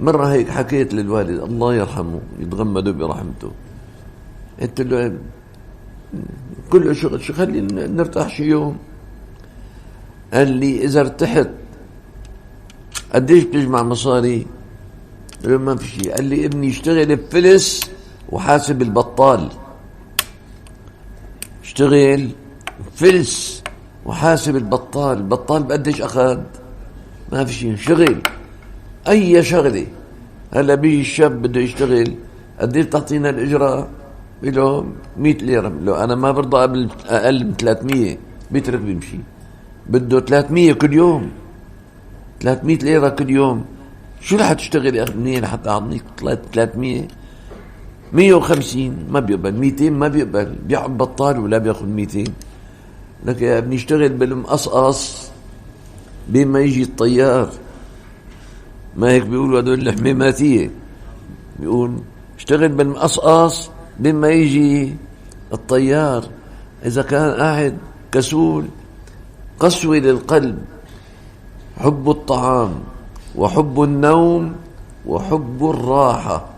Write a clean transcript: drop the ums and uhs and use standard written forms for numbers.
مرة هيك حكيت للوالد الله يرحمه يتغمده برحمته، قلت له كله شغل شو خلي نرتاح شي يوم. قال لي إذا ارتحت قديش بتجمع مصاري؟ قلت له ما في شيء. قال لي ابني يشتغل بفلس وحاسب البطال، اشتغل فلس وحاسب البطال. البطال بقديش أخذ؟ ما في شيء، شغل أي شغلة. هلا بيجي الشاب بده يشتغل، قديش تعطينا الإجراء؟ بيقول 100 ليرة. لو أنا ما برضى أقل من 300 بيترك بيمشي. بده 300 كل يوم، 300 ليرة كل يوم. شو رح تشتغل يا أخي منين لحتى أعطيك 300؟ 150 ما بيقبل، 200 ما بيقبل، بيقعد بطال ولا بياخذ 200. لك يا ابني اشتغل بالمقصقص بما يجي الطيار. ما هيك بيقولوا هدول الحميماتية، بيقول اشتغل بالمقصقص بما يجي الطيار. إذا كان قاعد كسول قسوة للقلب، حب الطعام وحب النوم وحب الراحة.